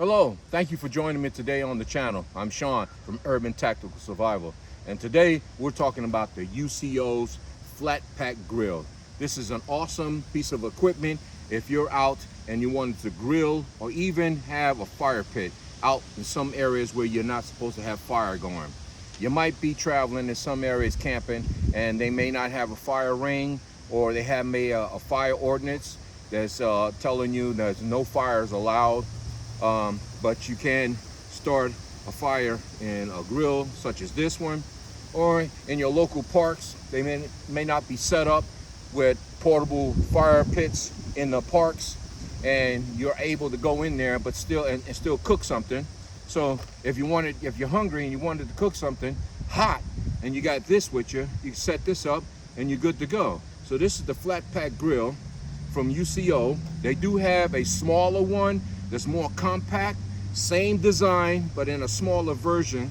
Hello, thank you for joining me today on the channel. I'm Sean from Urban Tactical Survival, and today we're talking about the UCO's Flat Pack Grill. This is an awesome piece of equipment if you're out and you wanted to grill or even have a fire pit out in some areas where you're not supposed to have fire going. You might be traveling in some areas camping and they may not have a fire ring, or they have made a fire ordinance that's telling you there's no fires allowed. But you can start a fire in a grill such as this one, or in your local parks. They may not be set up with portable fire pits in the parks, and you're able to go in there but still and still cook something. So if you're hungry and you wanted to cook something hot and you got this with you, you can set this up and you're good to go. So this is the Flat Pack Grill from UCO. They do have a smaller one that's more compact, same design, but in a smaller version.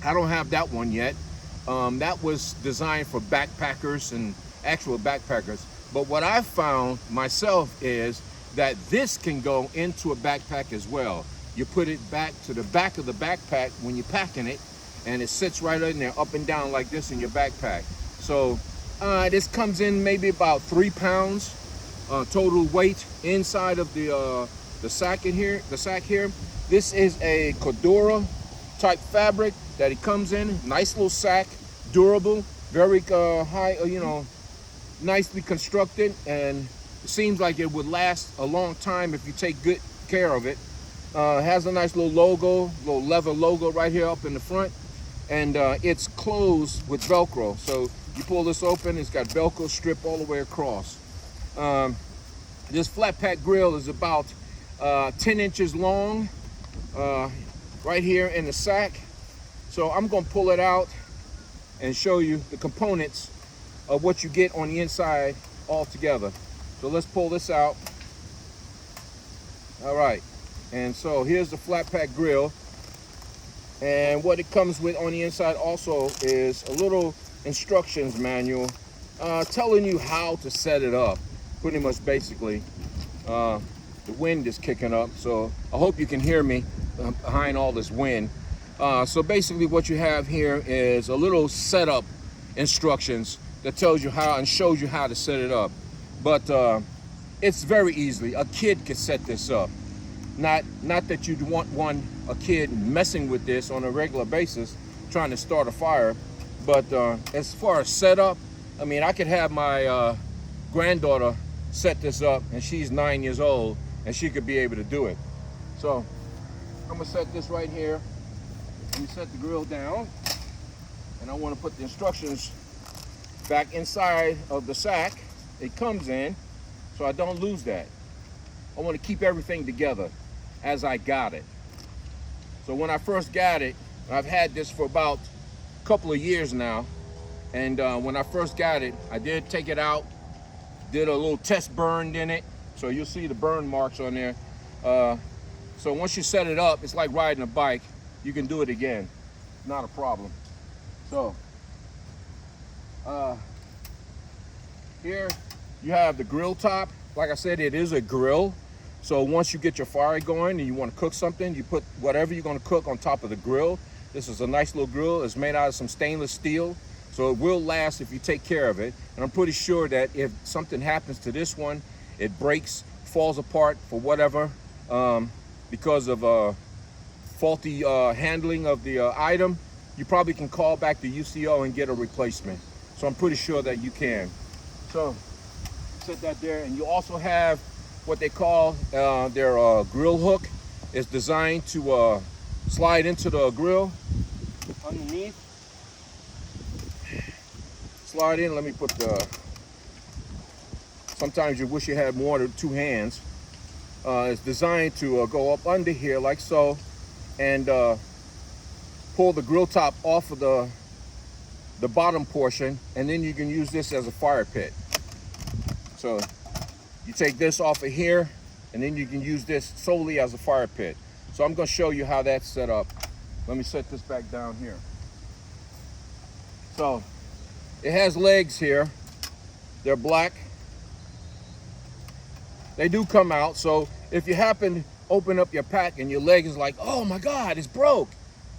I don't have that one yet. That was designed for backpackers and actual backpackers. But what I've found myself is that this can go into a backpack as well. You put it back to the back of the backpack when you're packing it, and it sits right in there, up and down like this in your backpack. So this comes in maybe about 3 pounds total weight inside of the sack in here. The sack here. This is a Cordura type fabric that it comes in. Nice little sack, durable, very high, nicely constructed, and it seems like it would last a long time if you take good care of it. Has a nice little logo, little leather logo right here up in the front, and it's closed with Velcro. So you pull this open, it's got Velcro strip all the way across. This flat pack grill is about 10 inches long, right here in the sack. So I'm gonna pull it out and show you the components of what you get on the inside all together. So let's pull this out. All right, and so here's the flat pack grill, and what it comes with on the inside also is a little instructions manual telling you how to set it up, pretty much. Basically, the wind is kicking up, so I hope you can hear me behind all this wind. So basically what you have here is a little setup instructions that tells you how and shows you how to set it up. But it's very easily. A kid could set this up. Not that you'd want a kid messing with this on a regular basis, trying to start a fire. But as far as setup, I mean, I could have my granddaughter set this up, and she's 9 years old, and she could be able to do it. So I'm gonna set this right here. Let me set the grill down, and I want to put the instructions back inside of the sack it comes in, so I don't lose that. I want to keep everything together as I got it. So when I first got it, I've had this for about a couple of years now, and when I first got it, I did take it out, did a little test burn in it, so you'll see the burn marks on there. So once you set it up, it's like riding a bike. You can do it again, not a problem. So here you have the grill top. Like I said, it is a grill. So once you get your fire going and you want to cook something, you put whatever you're going to cook on top of the grill. This is a nice little grill. It's made out of some stainless steel, so it will last if you take care of it. And I'm pretty sure that if something happens to this one, it breaks, falls apart for whatever, because of faulty handling of the item, you probably can call back the UCO and get a replacement. So I'm pretty sure that you can. So set that there, and you also have what they call their grill hook. It's designed to slide into the grill underneath. Slide in. Let me put the. Sometimes you wish you had more than 2 hands. It's designed to go up under here like so, and pull the grill top off of the bottom portion, and then you can use this as a fire pit. So you take this off of here, and then you can use this solely as a fire pit. So I'm going to show you how that's set up. Let me set this back down here. So it has legs here. They're black. They do come out, so if you happen open up your pack and your leg is like, oh my God, it's broke.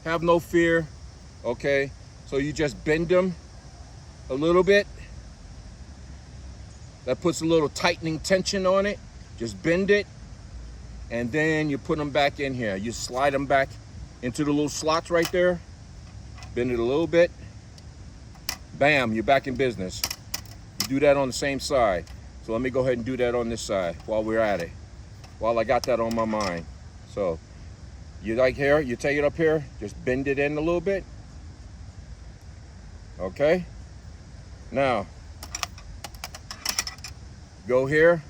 Have no fear, okay? So you just bend them a little bit. That puts a little tightening tension on it. Just bend it, and then you put them back in here. You slide them back into the little slots right there. Bend it a little bit. Bam, you're back in business. You do that on the same side. So let me go ahead and do that on this side while we're at it, while I got that on my mind. So you like here, you take it up here, just bend it in a little bit. Okay? Now, go here,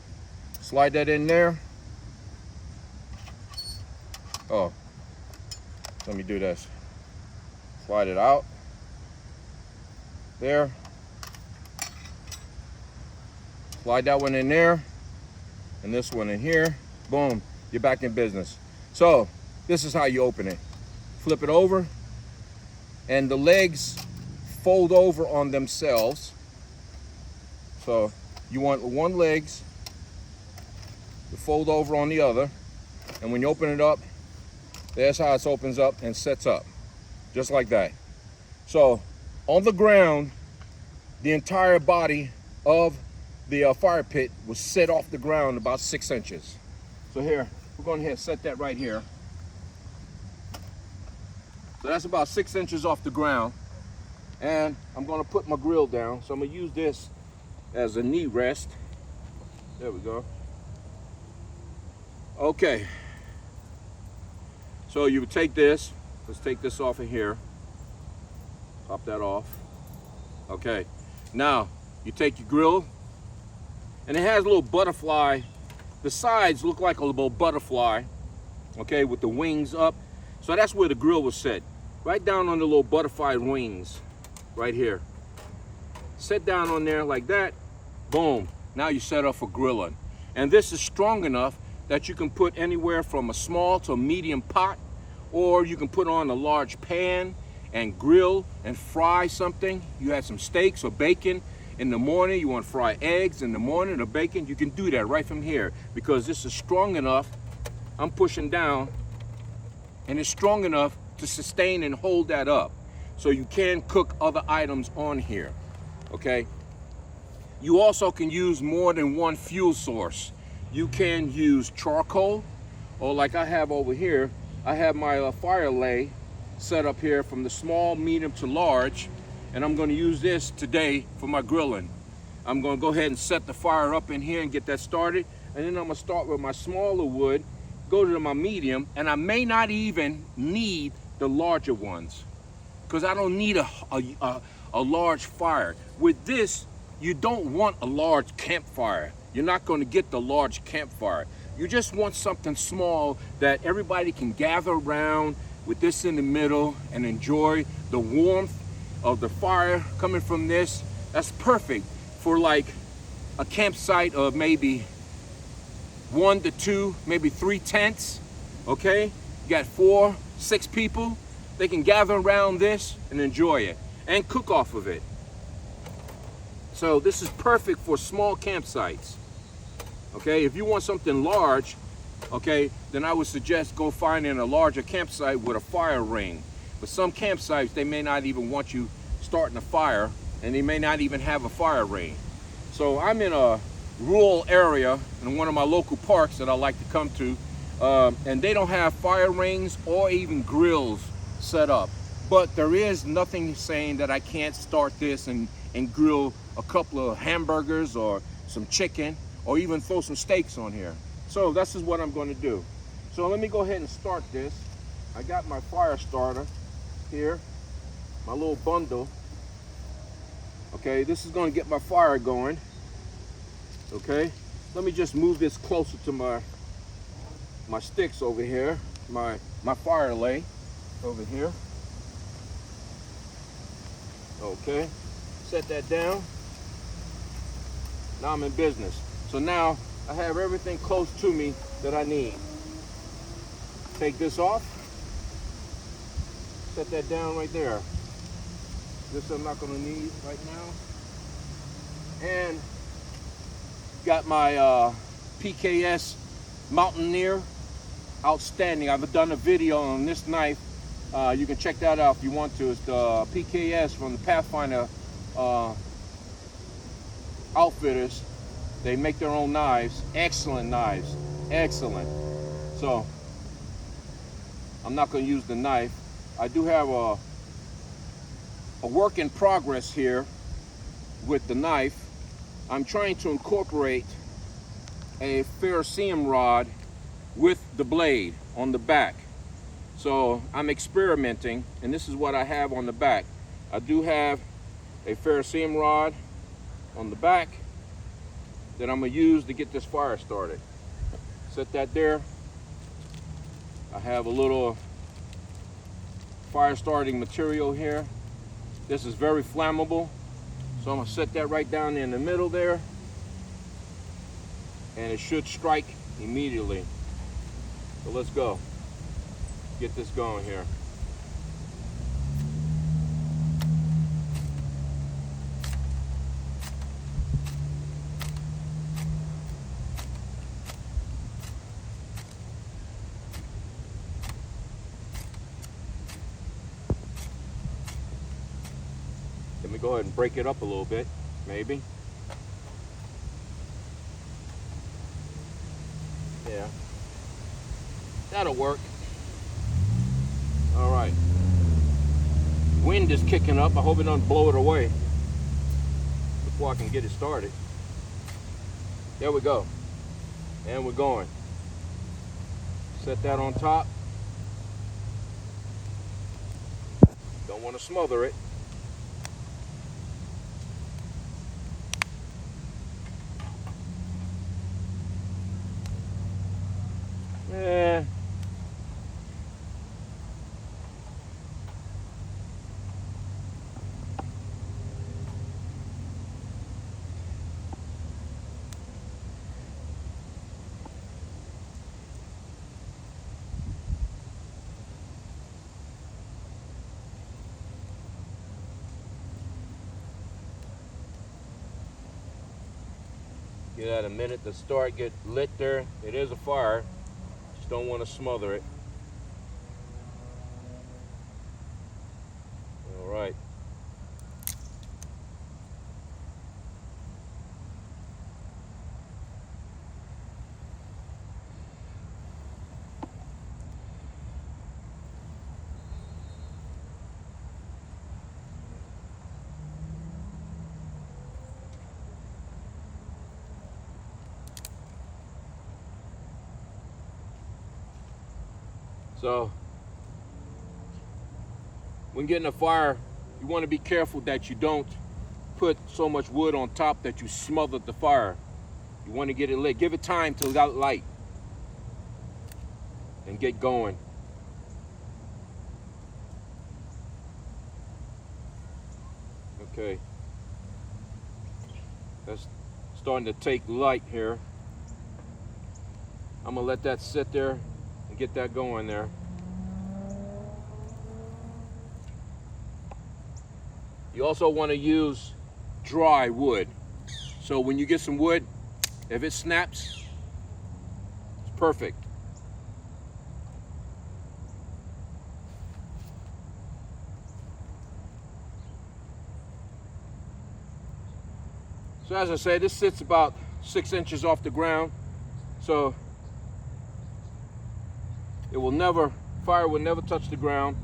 slide that in there. Oh, let me do this. Slide it out. There. Slide that one in there, and this one in here. Boom, you're back in business. So this is how you open it. Flip it over, and the legs fold over on themselves. So you want one legs to fold over on the other, and when you open it up, that's how it opens up and sets up, just like that. So on the ground, the entire body of the fire pit was set off the ground about 6 inches. So here, we're going ahead and set that right here. So that's about 6 inches off the ground. And I'm going to put my grill down. So I'm going to use this as a knee rest. There we go. Okay. So you would take this. Let's take this off of here. Pop that off. Okay. Now, you take your grill, and it has a little butterfly. The sides look like a little butterfly, okay, with the wings up. So that's where the grill was set, right down on the little butterfly wings, right here. Set down on there like that, boom. Now you set up for grilling. And this is strong enough that you can put anywhere from a small to a medium pot, or you can put on a large pan and grill and fry something. You had some steaks or bacon in the morning, you want to fry eggs in the morning or bacon, you can do that right from here, because this is strong enough. I'm pushing down, and it's strong enough to sustain and hold that up. So you can cook other items on here, okay? You also can use more than one fuel source. You can use charcoal, or like I have over here, I have my fire lay set up here from the small, medium to large, and I'm going to use this today for my grilling. I'm going to go ahead and set the fire up in here and get that started, and then I'm going to start with my smaller wood, go to my medium, and I may not even need the larger ones, because I don't need a large fire. With this, you don't want a large campfire. You're not going to get the large campfire. You just want something small that everybody can gather around with this in the middle and enjoy the warmth of the fire coming from this. That's perfect for like a campsite of maybe 1 to 2, maybe 3 tents, okay? You got 4, 6 people. They can gather around this and enjoy it and cook off of it. So this is perfect for small campsites, okay? If you want something large, okay, then I would suggest go finding a larger campsite with a fire ring. But some campsites, they may not even want you starting a fire, and they may not even have a fire ring. So I'm in a rural area in one of my local parks that I like to come to, and they don't have fire rings or even grills set up. But there is nothing saying that I can't start this and grill a couple of hamburgers or some chicken, or even throw some steaks on here. So this is what I'm going to do. So let me go ahead and start this. I got my fire starter here, my little bundle. Okay, this is going to get my fire going. Okay, let me just move this closer to my sticks over here, my fire lay over here. Okay, set that down. Now I'm in business. So now I have everything close to me that I need. Take this off. Set that down right there. This I'm not going to need right now. And got my PKS Mountaineer outstanding. I've done a video on this knife. You can check that out if you want to. It's the PKS from the Pathfinder outfitters. They make their own knives. Excellent knives. Excellent. So I'm not going to use the knife. I do have a work in progress here with the knife. I'm trying to incorporate a ferrocerium rod with the blade on the back. So I'm experimenting, and this is what I have on the back. I do have a ferrocerium rod on the back that I'm gonna use to get this fire started. Set that there. I have a little fire starting material here. This is very flammable, so I'm gonna set that right down in the middle there, and it should strike immediately. So let's go. Get this going here. Let me go ahead and break it up a little bit, maybe. Yeah, that'll work. All right. Wind is kicking up. I hope it doesn't blow it away before I can get it started. There we go. And we're going. Set that on top. Don't want to smother it. Give that a minute to start, get lit there. It is a fire. Just don't want to smother it. All right. So when getting a fire, you want to be careful that you don't put so much wood on top that you smother the fire. You want to get it lit. Give it time till it got light and get going. Okay, that's starting to take light here. I'm gonna let that sit there and get that going there. You also want to use dry wood. So when you get some wood, if it snaps, it's perfect. So as I said, this sits about 6 inches off the ground. So it will never, fire will never touch the ground.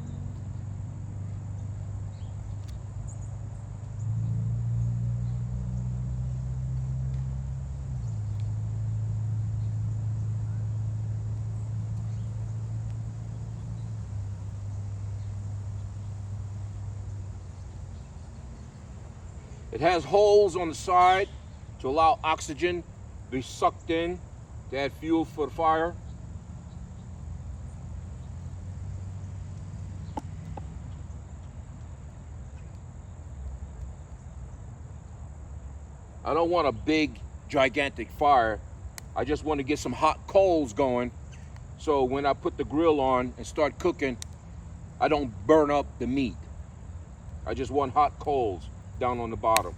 It has holes on the side to allow oxygen to be sucked in to add fuel for the fire. I don't want a big, gigantic fire. I just want to get some hot coals going, so when I put the grill on and start cooking, I don't burn up the meat. I just want hot coals down on the bottom.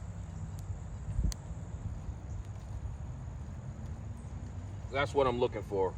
That's what I'm looking for.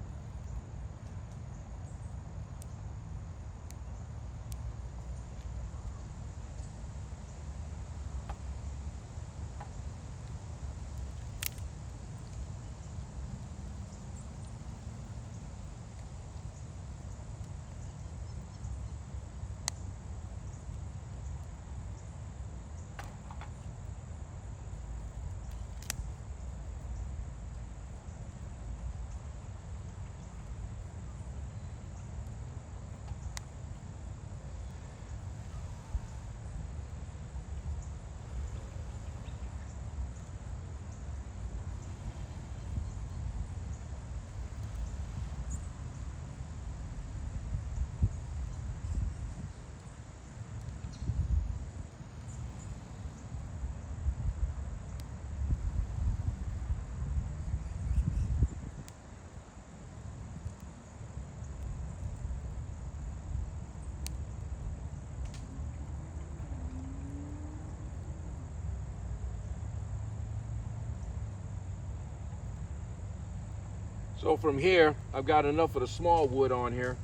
So from here, I've got enough of the small wood on here.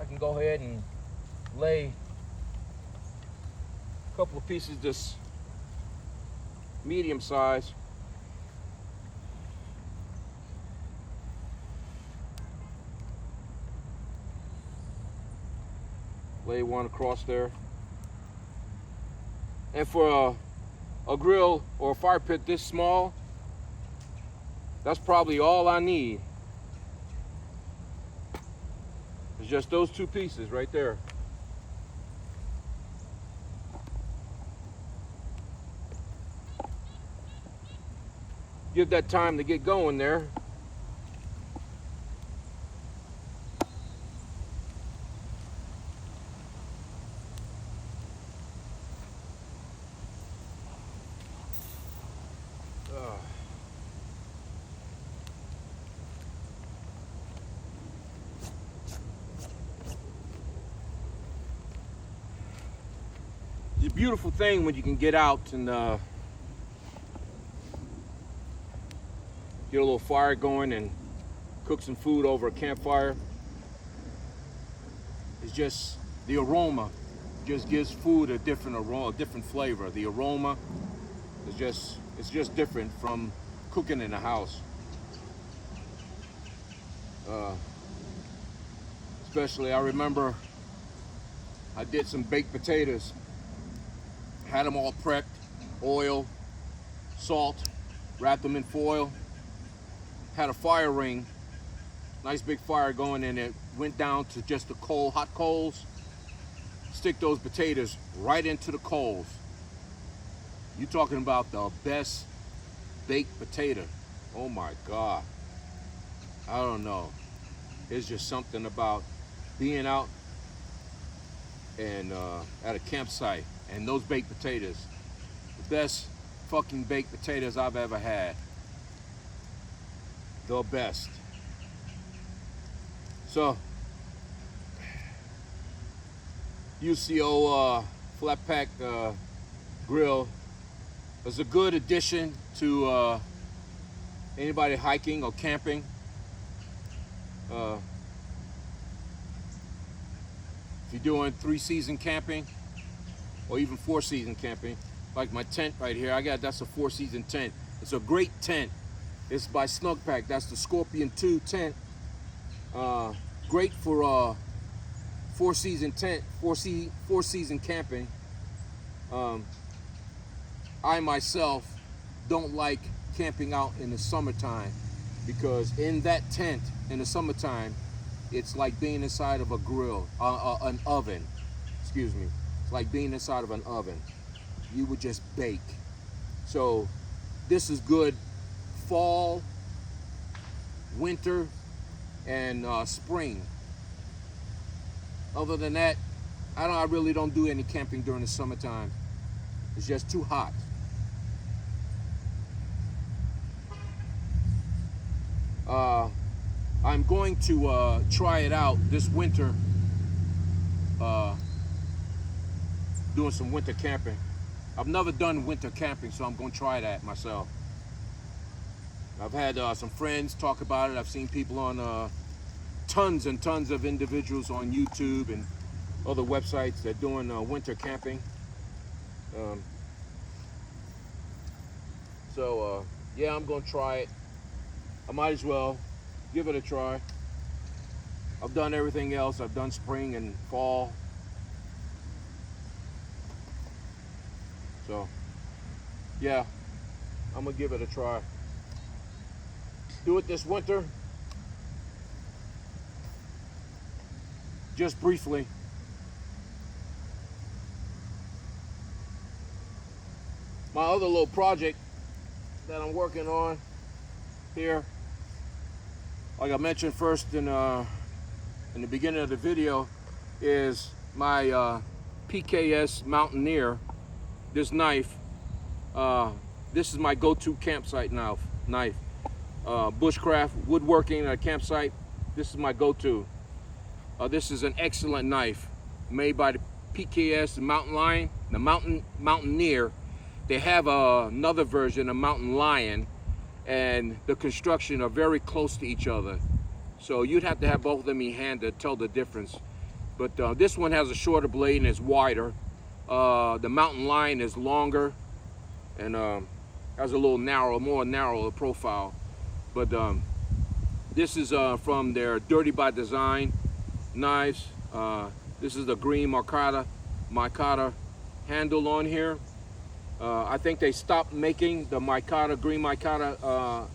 I can go ahead and lay a couple of pieces this medium size. Lay one across there. And for a grill or a fire pit this small, that's probably all I need. It's just those two pieces right there. Give that time to get going there. It's a beautiful thing when you can get out and get a little fire going and cook some food over a campfire. It's just the aroma just gives food a different aroma, a different flavor. The aroma is just different from cooking in a house. Especially, I remember I did some baked potatoes. Had them all prepped, oil, salt, wrapped them in foil. Had a fire ring, nice big fire going, and it went down to just the coal, hot coals. Stick those potatoes right into the coals. You're talking about the best baked potato. Oh my God. I don't know. It's just something about being out and at a campsite and those baked potatoes. The best fucking baked potatoes I've ever had. The best. So, UCO Flat Pack grill is a good addition to anybody hiking or camping. If you're doing 3-season camping or even 4-season camping, like my tent right here, that's a 4-season tent. It's a great tent. It's by Snug Pack. That's the Scorpion 2 tent. Great for 4-season tent, 4-season camping. I myself don't like camping out in the summertime because in that tent in the summertime, it's like being inside of a grill, an oven. Excuse me. It's like being inside of an oven. You would just bake. So this is good fall, winter, and spring. Other than that, I really don't do any camping during the summertime. It's just too hot. I'm going to try it out this winter, doing some winter camping. I've never done winter camping, so I'm going to try that myself. I've had some friends talk about it. I've seen people on tons and tons of individuals on YouTube and other websites that are doing winter camping. Yeah, I'm going to try it. I might as well give it a try. I've done everything else. I've done spring and fall. So, yeah, I'm gonna give it a try. Do it this winter. Just briefly. My other little project that I'm working on here, like I mentioned first in the beginning of the video, is my PKS Mountaineer. This knife, this is my go-to campsite knife. Bushcraft, woodworking at a campsite, this is my go-to. This is an excellent knife made by the PKS, the Mountain Lion, the Mountaineer. They have another version, a Mountain Lion, and the construction are very close to each other. So you'd have to have both of them in hand to tell the difference. But this one has a shorter blade and is wider. The mountain lion is longer and has a little more narrow profile. But this is from their Dirty by Design knives. This is the green micarta handle on here. I think they stopped making the green micarta,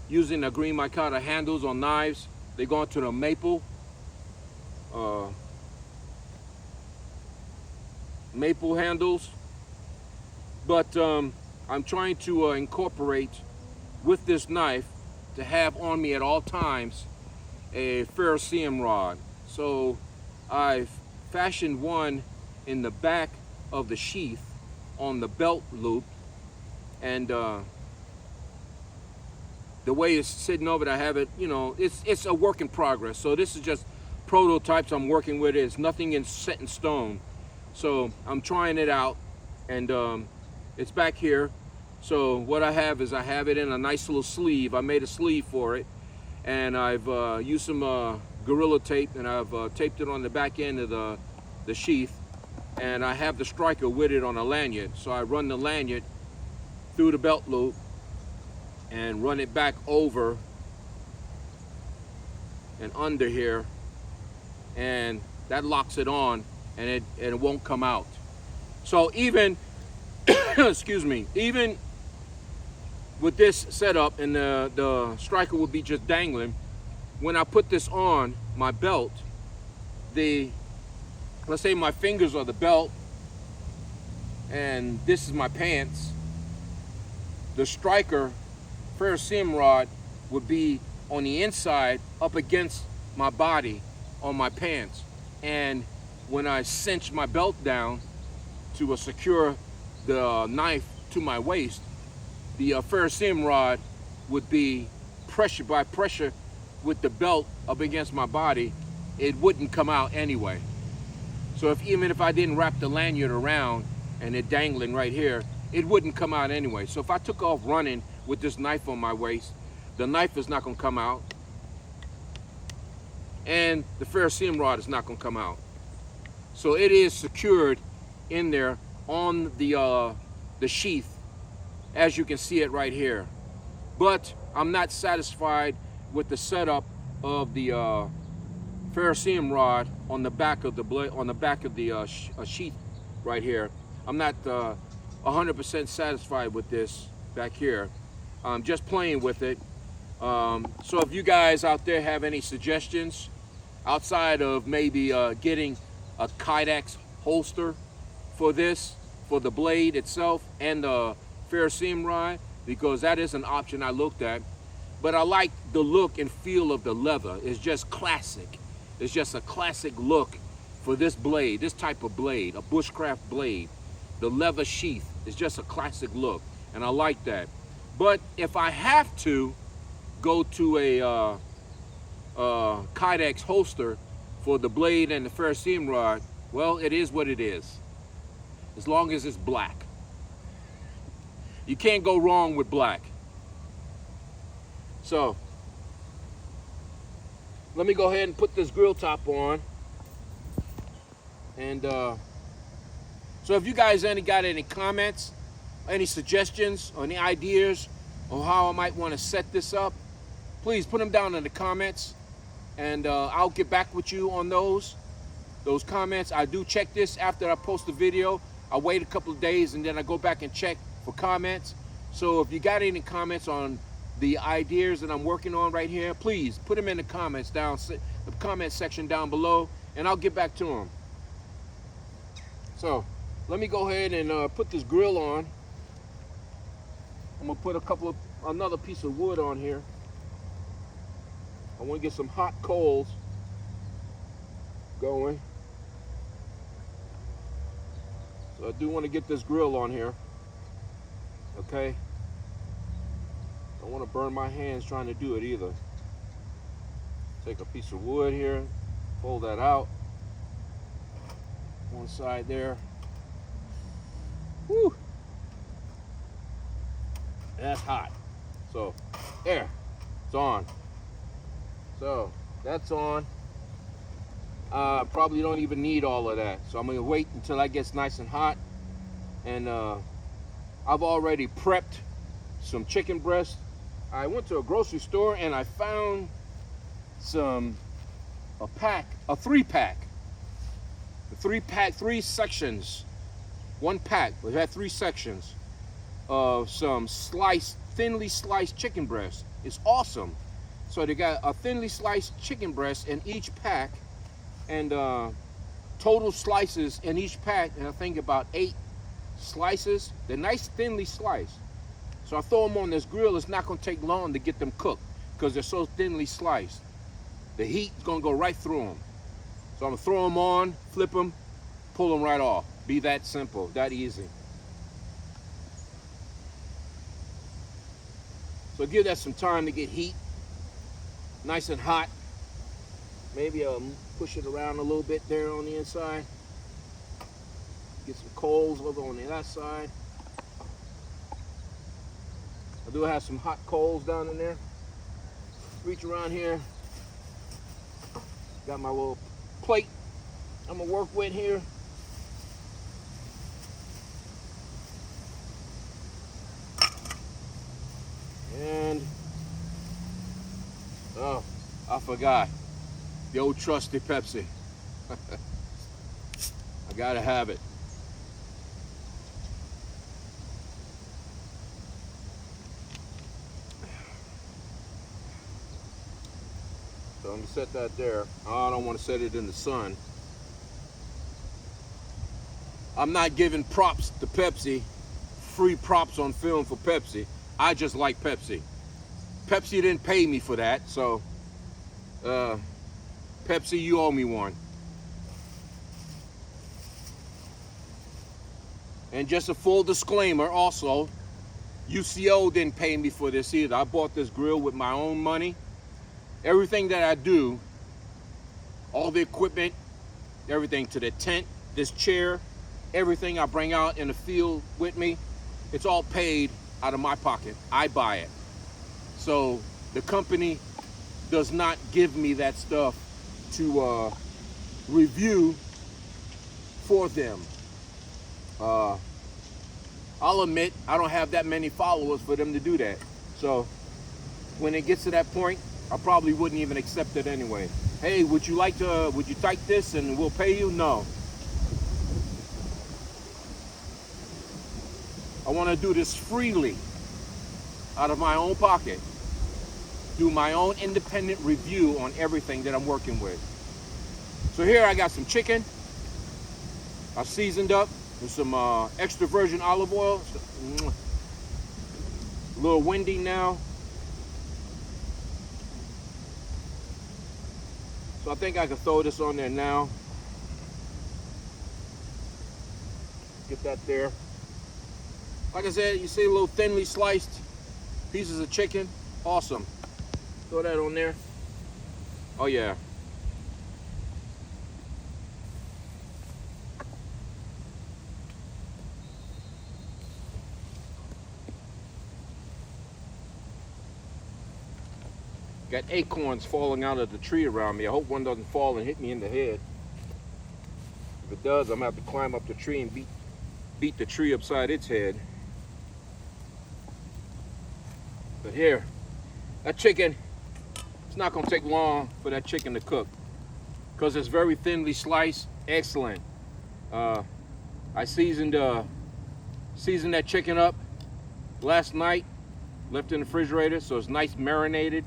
using the green micarta handles on knives. They go into the maple handles. But I'm trying to incorporate with this knife to have on me at all times a ferrocerium rod. So I've fashioned one in the back of the sheath on the belt loop, and the way it's sitting over it, I have it, you know, it's a work in progress. So this is just prototypes I'm working with. It's nothing set in stone. So I'm trying it out, and it's back here. So what I have is I have it in a nice little sleeve. I made a sleeve for it, and I've used some Gorilla Tape, and I've taped it on the back end of the sheath, and I have the striker with it on a lanyard. So I run the lanyard through the belt loop and run it back over and under here, and that locks it on, and it won't come out. So even excuse me, even with this setup and the striker will be just dangling, when I put this on my belt, let's say my fingers are the belt and this is my pants, the striker ferrocerium rod would be on the inside up against my body on my pants. And when I cinch my belt down to secure the knife to my waist, the ferrocerium rod would be pressure with the belt up against my body. It wouldn't come out anyway. So even if I didn't wrap the lanyard around and it dangling right here, it wouldn't come out anyway. So if I took off running with this knife on my waist, the knife is not going to come out, and the ferrocerium rod is not going to come out. So it is secured in there on the sheath, as you can see it right here. But I'm not satisfied with the setup of the ferrocerium rod on the back of the blade, on the back of the sheath right here. I'm not 100% satisfied with this back here. I'm just playing with it. So if you guys out there have any suggestions outside of maybe getting a Kydex holster for this, for the blade itself and the ferrocerium rod, because that is an option I looked at. But I like the look and feel of the leather. It's just classic. It's just a classic look for this blade, this type of blade, a bushcraft blade. The leather sheath is just a classic look, and I like that. But if I have to go to a Kydex holster for the blade and the ferrocerium rod, well, it is what it is, as long as it's black. You can't go wrong with black. So let me go ahead and put this grill top on. And so if you guys got any comments, any suggestions, or any ideas on how I might want to set this up, please put them down in the comments, and I'll get back with you on those comments. I do check this after I post the video. I wait a couple of days and then I go back and check for comments. So if you got any comments on the ideas that I'm working on right here, please put them in the comments the comment section down below, and I'll get back to them. So let me go ahead and put this grill on. I'm gonna put another piece of wood on here. I want to get some hot coals going. So I do want to get this grill on here. Okay. I don't want to burn my hands trying to do it either. Take a piece of wood here, fold that out. One side there. Woo! That's hot. So there, it's on. So that's on. Probably don't even need all of that. So I'm gonna wait until that gets nice and hot. And I've already prepped some chicken breast. I went to a grocery store and I found a 3-pack. A 3-pack, 3 sections. 1 pack, but it had 3 sections of some thinly sliced chicken breast. It's awesome. So they got a thinly sliced chicken breast in each pack, and total slices in each pack, and I think about 8 slices. They're nice thinly sliced. So I throw them on this grill. It's not gonna take long to get them cooked because they're so thinly sliced. The heat's gonna go right through them. So I'm gonna throw them on, flip them, pull them right off. Be that simple, that easy. So give that some time to get heat, nice and hot. Maybe push it around a little bit there on the inside. Get some coals over on the other side. I do have some hot coals down in there. Reach around here. Got my little plate I'm gonna work with here. And oh, I forgot the old trusty Pepsi. I gotta have it. So I'm gonna set that there. I don't want to set it in the sun. I'm not giving props to Pepsi, free props on film for Pepsi. I just like Pepsi. Pepsi didn't pay me for that, so Pepsi, you owe me one. And just a full disclaimer also, UCO didn't pay me for this either. I bought this grill with my own money. Everything that I do, all the equipment, everything to the tent, this chair, everything I bring out in the field with me, it's all paid out of my pocket. I buy it. So the company does not give me that stuff to review for them. I'll admit I don't have that many followers for them to do that. So when it gets to that point, I probably wouldn't even accept it anyway. Hey, would you type this and we'll pay you? No. I want to do this freely out of my own pocket. Do my own independent review on everything that I'm working with. So here I got some chicken. I seasoned up with some extra virgin olive oil. A little windy now. So I think I can throw this on there now. Get that there. Like I said, you see a little thinly sliced pieces of chicken. Awesome. Throw that on there. Oh yeah. Got acorns falling out of the tree around me. I hope one doesn't fall and hit me in the head. If it does, I'm gonna have to climb up the tree and beat the tree upside its head. But here, that chicken, it's not gonna take long for that chicken to cook because it's very thinly sliced. Excellent. I seasoned that chicken up last night, left in the refrigerator, so it's nice marinated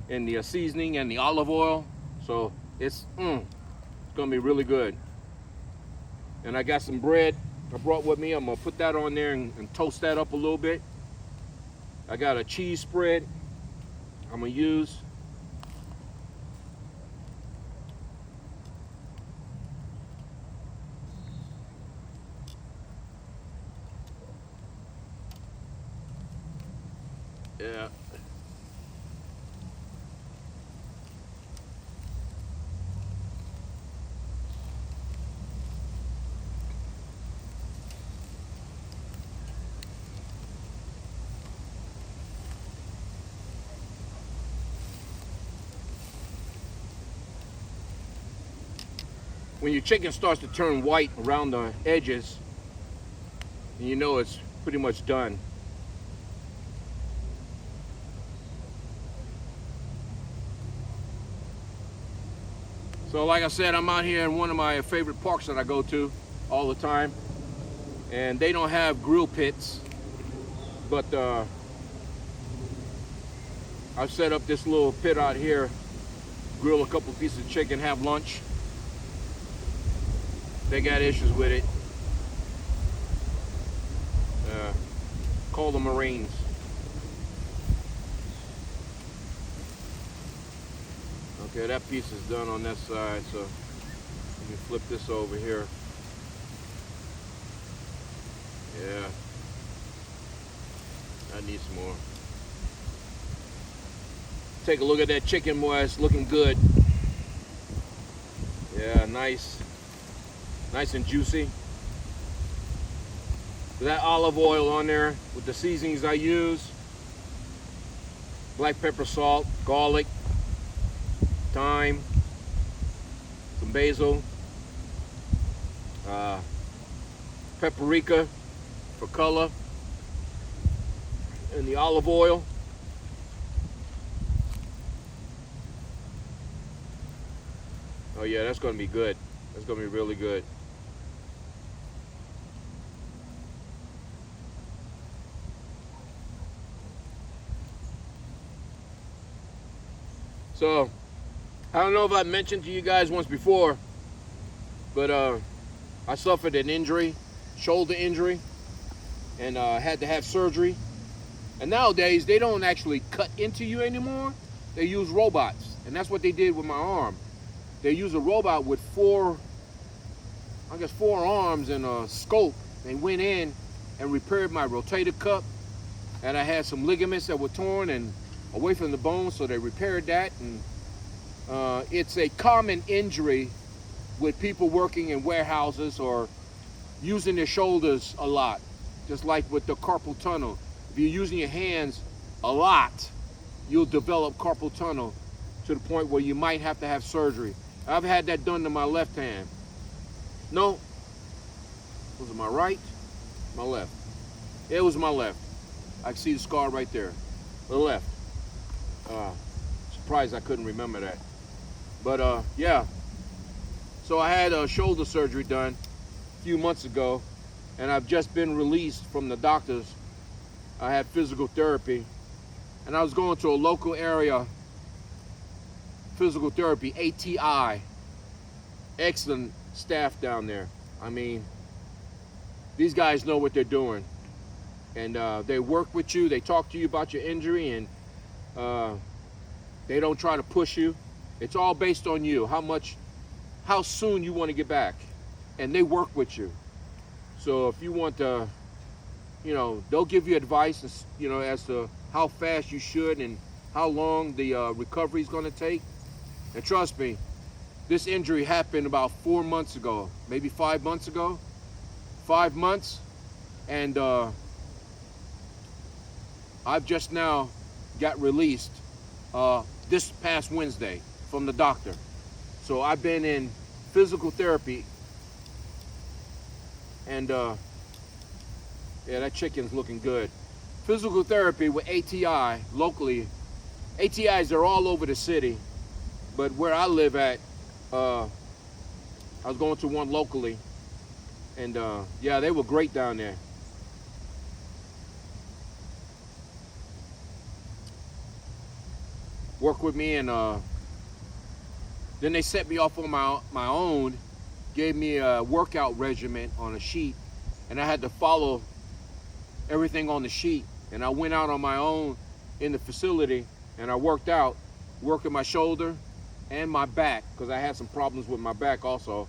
in the seasoning and the olive oil. So it's gonna be really good. And I got some bread I brought with me. I'm gonna put that on there and toast that up a little bit. I got a cheese spread I'm gonna use. Yeah. when your chicken starts to turn white around the edges, you know it's pretty much done. So like I said, I'm out here in one of my favorite parks that I go to all the time, and they don't have grill pits, but I've set up this little pit out here, grill a couple pieces of chicken, have lunch. They got issues with it. Call the Marines. Okay, that piece is done on that side, so let me flip this over here. Yeah, I need some more. Take a look at that chicken, boy. It's looking good. Yeah, nice and juicy. That olive oil on there with the seasonings I use: black pepper, salt, garlic, thyme, some basil, paprika for color, and the olive oil. Oh yeah, that's gonna be good. That's gonna be really good. So, I don't know if I mentioned to you guys once before, but I suffered an injury, shoulder injury, and had to have surgery. And nowadays, they don't actually cut into you anymore. They use robots, and that's what they did with my arm. They use a robot with four arms and a scope. They went in and repaired my rotator cuff, and I had some ligaments that were torn and away from the bone, so they repaired that. And it's a common injury with people working in warehouses or using their shoulders a lot, just like with the carpal tunnel. If you're using your hands a lot, you'll develop carpal tunnel to the point where you might have to have surgery. I've had that done to my left hand. No, was it my right? My left. It was my left. I can see the scar right there. The left. Surprised I couldn't remember that. But yeah. So I had shoulder surgery done a few months ago, and I've just been released from the doctors. I had physical therapy, and I was going to a local area physical therapy, ATI. Excellent staff down there. I mean, these guys know what they're doing, and they work with you. They talk to you about your injury, and they don't try to push you. It's all based on you, how soon you want to get back, and they work with you. So if you want to, they'll give you advice, as to how fast you should and how long the recovery is going to take. And trust me, this injury happened about 4 months ago, maybe 5 months ago. 5 months, and I've just now got released this past Wednesday from the doctor. So I've been in physical therapy, and yeah, that chicken's looking good. Physical therapy with ATI locally. ATIs are all over the city, but where I live at, I was going to one locally, and yeah, they were great down there. Work with me, and then they set me off on my own, gave me a workout regimen on a sheet, and I had to follow everything on the sheet. And I went out on my own in the facility, and I worked out, working my shoulder and my back, because I had some problems with my back also.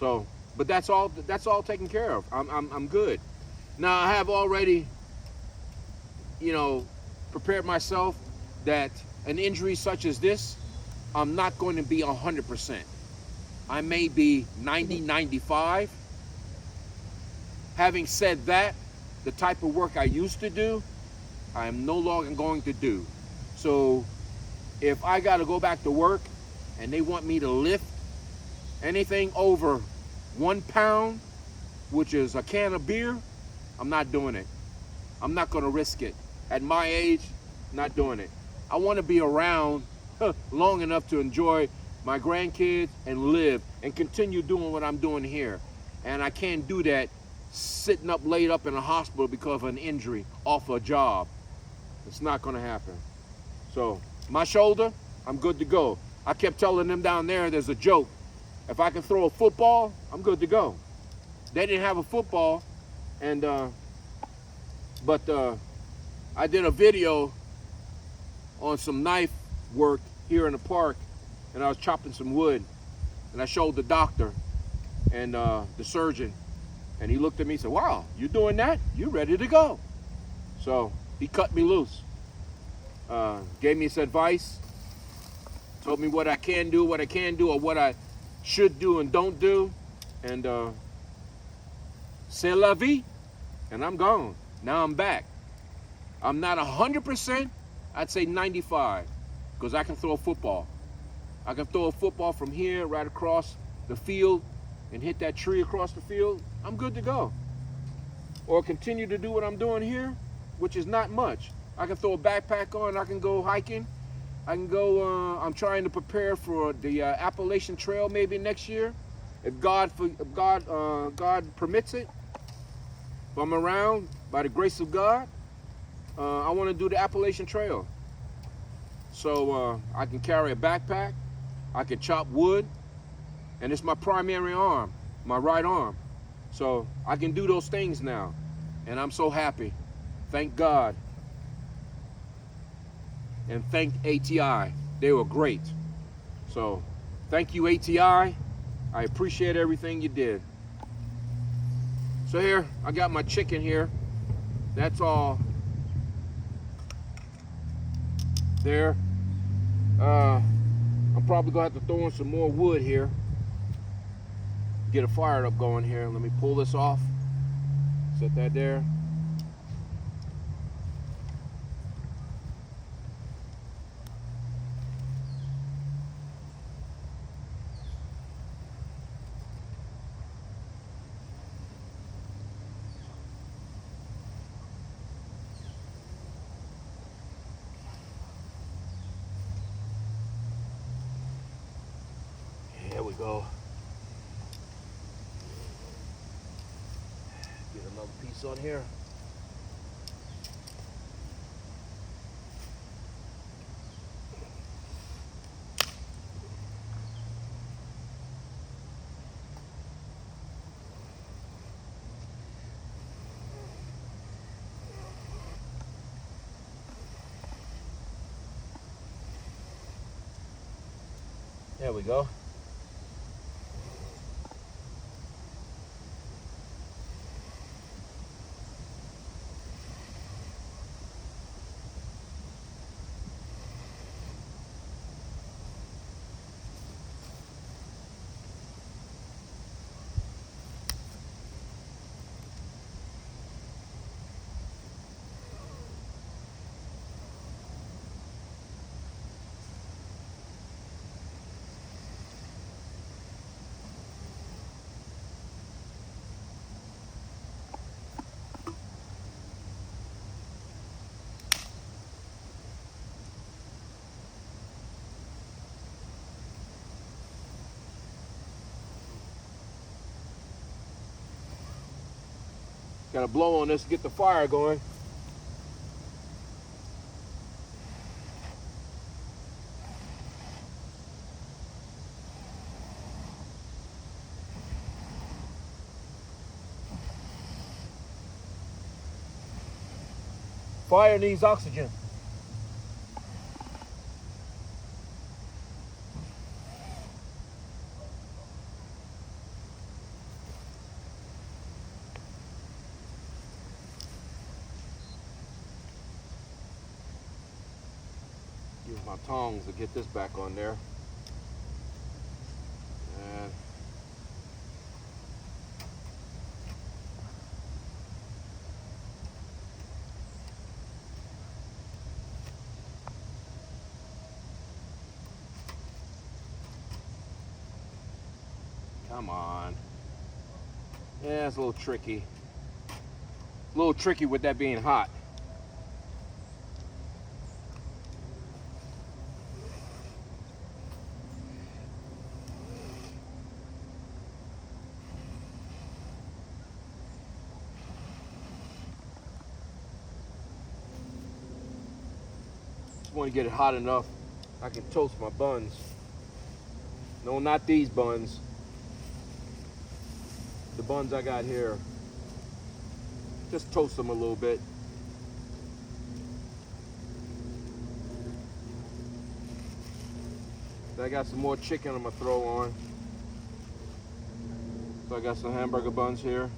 So, but that's all taken care of. I'm good. Now I have already, prepared myself that an injury such as this, I'm not going to be 100%. I may be 90, 95. Having said that, the type of work I used to do, I am no longer going to do. So if I got to go back to work and they want me to lift Anything over 1 pound, which is a can of beer, I'm not doing it. I'm not gonna risk it. At my age, not doing it. I wanna be around long enough to enjoy my grandkids and live and continue doing what I'm doing here. And I can't do that sitting up laid up in a hospital because of an injury off a job. It's not gonna happen. So my shoulder, I'm good to go. I kept telling them down there's a joke. If I can throw a football, I'm good to go. They didn't have a football, and but I did a video on some knife work here in the park, and I was chopping some wood, and I showed the doctor and the surgeon, and he looked at me and said, "Wow, you doing that? You ready to go?" So he cut me loose, gave me some advice, told me what I can do, what I can't do, or what I should do and don't do, and c'est la vie, and I'm gone. Now I'm back. I'm not 100%, I'd say 95, because I can throw a football. I can throw a football from here right across the field and hit that tree across the field. I'm good to go. Or continue to do what I'm doing here, which is not much. I can throw a backpack on, I can go hiking. I can go, I'm trying to prepare for the Appalachian Trail maybe next year. If God permits it, if I'm around, by the grace of God, I want to do the Appalachian Trail. So I can carry a backpack, I can chop wood, and it's my primary arm, my right arm. So I can do those things now, and I'm so happy. Thank God. And thank ATI. They were great. So thank you, ATI. I appreciate everything you did. So here, I got my chicken here. That's all there. I'm probably gonna have to throw in some more wood here. Get a fire up going here. Let me pull this off. Set that there. There we go. Get another piece on here. There we go. Gotta blow on this to get the fire going. Fire needs oxygen. Use my tongs to get this back on there. And Come on. Yeah, it's a little tricky. A little tricky with that being hot. Just want to get it hot enough I can toast my buns. No, not these buns. The buns I got here. Just toast them a little bit. I got some more chicken I'm gonna throw on. So I got some hamburger buns here.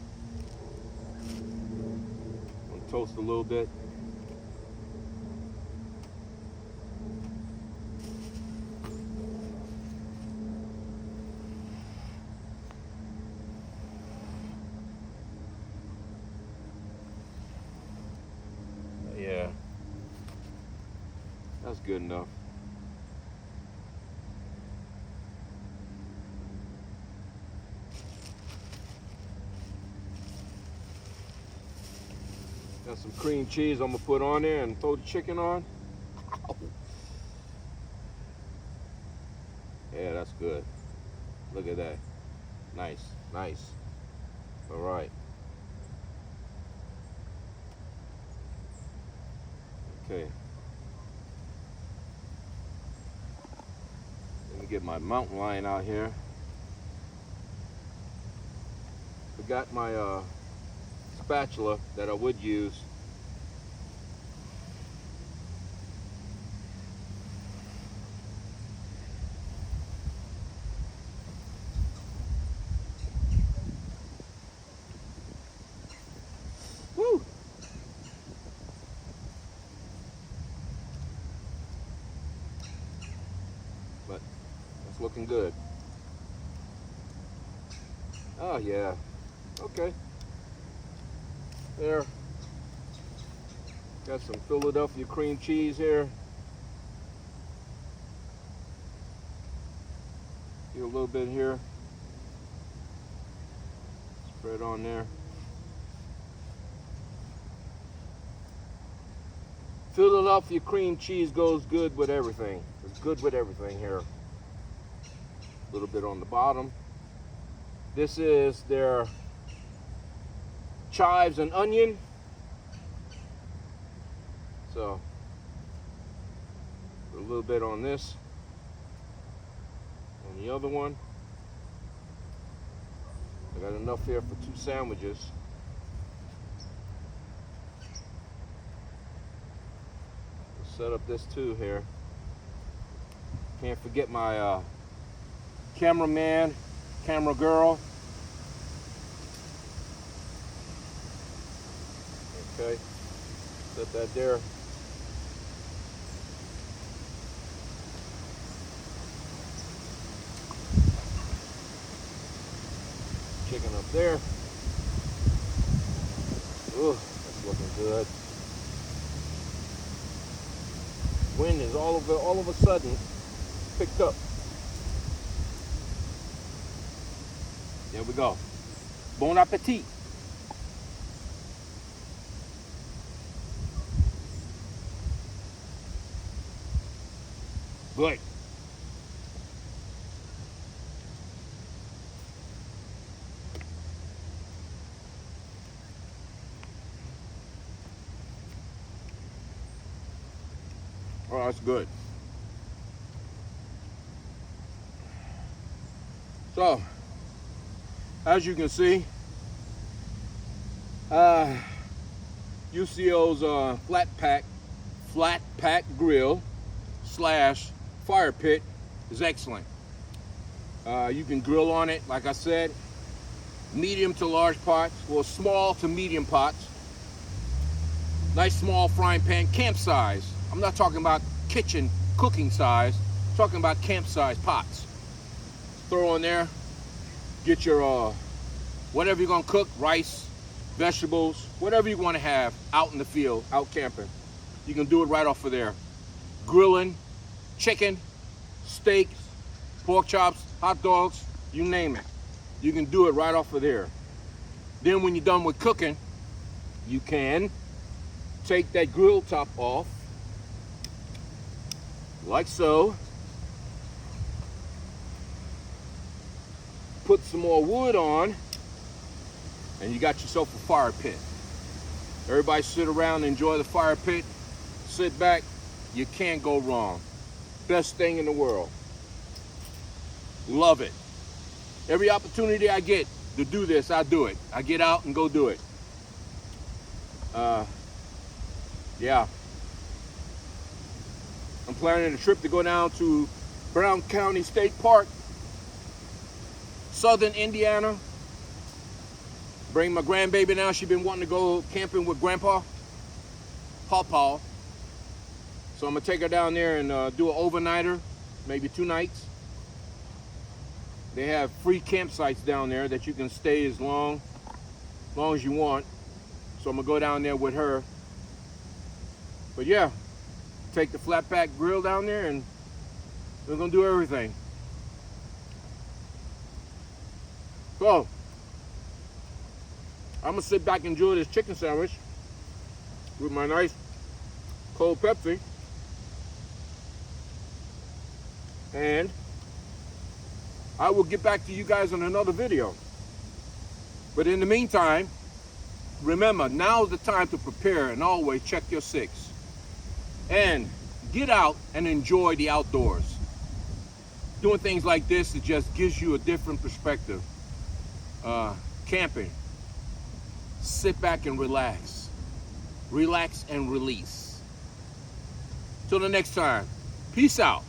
I'm gonna toast a little bit. Yeah, that's good enough. Got some cream cheese I'm gonna put on there and throw the chicken on. Yeah, that's good. Look at that. Nice, nice. All right. Okay. Let me get my mountain lion out here. Forgot my spatula that I would use. Woo! But it's looking good. Oh yeah. Okay. There. Got some Philadelphia cream cheese here. Get a little bit here. Spread on there. Philadelphia cream cheese goes good with everything. It's good with everything here. A little bit on the bottom. This is their chives and onion. So, a little bit on this. On the other one. I got enough here for 2 sandwiches. Set up this too here. Can't forget my cameraman, camera girl. Okay, set that there. Chicken up there. Ooh, that's looking good. Wind is all of a sudden picked up. There we go. Bon appetit. Good. Oh, that's good. So, as you can see, UCO's flat pack grill / fire pit is excellent. You can grill on it, like I said, medium to large pots, well, small to medium pots. Nice small frying pan, camp size. I'm not talking about kitchen cooking size, I'm talking about camp size pots. Throw on there, get your whatever you're gonna cook, rice, vegetables, whatever you want to have out in the field, out camping. You can do it right off of there. Grilling, chicken, steaks, pork chops, hot dogs, you name it. you can do it right off of there. Then when you're done with cooking, you can take that grill top off, like so. Put some more wood on, and you got yourself a fire pit. Everybody sit around and enjoy the fire pit. Sit back. You can't go wrong. Best thing in the world. Love it. Every opportunity I get to do this, I do it. I get out and go do it. Yeah. I'm planning a trip to go down to Brown County State Park, Southern Indiana. Bring my grandbaby now. She's been wanting to go camping with Grandpa, Paw. So I'm gonna take her down there and do an overnighter, maybe 2 nights. They have free campsites down there that you can stay as long as you want. So I'm gonna go down there with her. But yeah, take the flat pack grill down there and we're gonna do everything. So I'm gonna sit back and enjoy this chicken sandwich with my nice cold Pepsi. And I will get back to you guys in another video. But in the meantime, remember, now is the time to prepare and always check your 6. And get out and enjoy the outdoors. Doing things like this, it just gives you a different perspective. Camping. Sit back and relax. Relax and release. Till the next time, peace out.